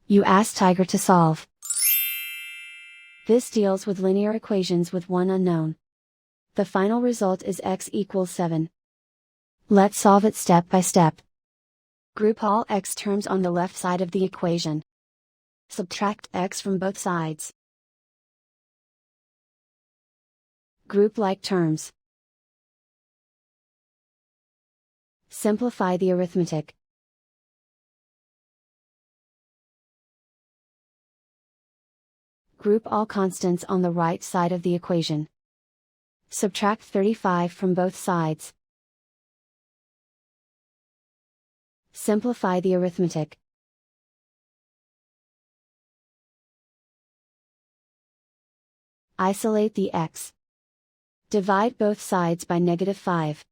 You ask Tiger to solve. This deals with linear equations with one unknown. The final result is x equals 7. Let's solve it step by step. Group all x terms on the left side of the equation. Subtract x from both sides. Group like terms. Simplify the arithmetic. Group all constants on the right side of the equation. Subtract 35 from both sides. Simplify the arithmetic. Isolate the x. Divide both sides by -5.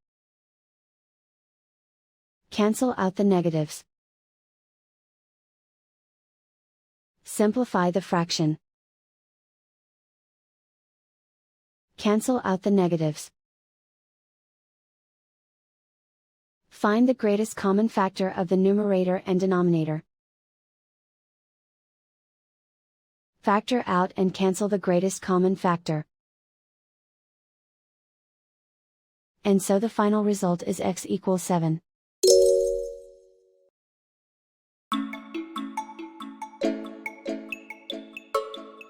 Cancel out the negatives. Simplify the fraction. Cancel out the negatives. Find the greatest common factor of the numerator and denominator. Factor out and cancel the greatest common factor. And so the final result is x equals 7.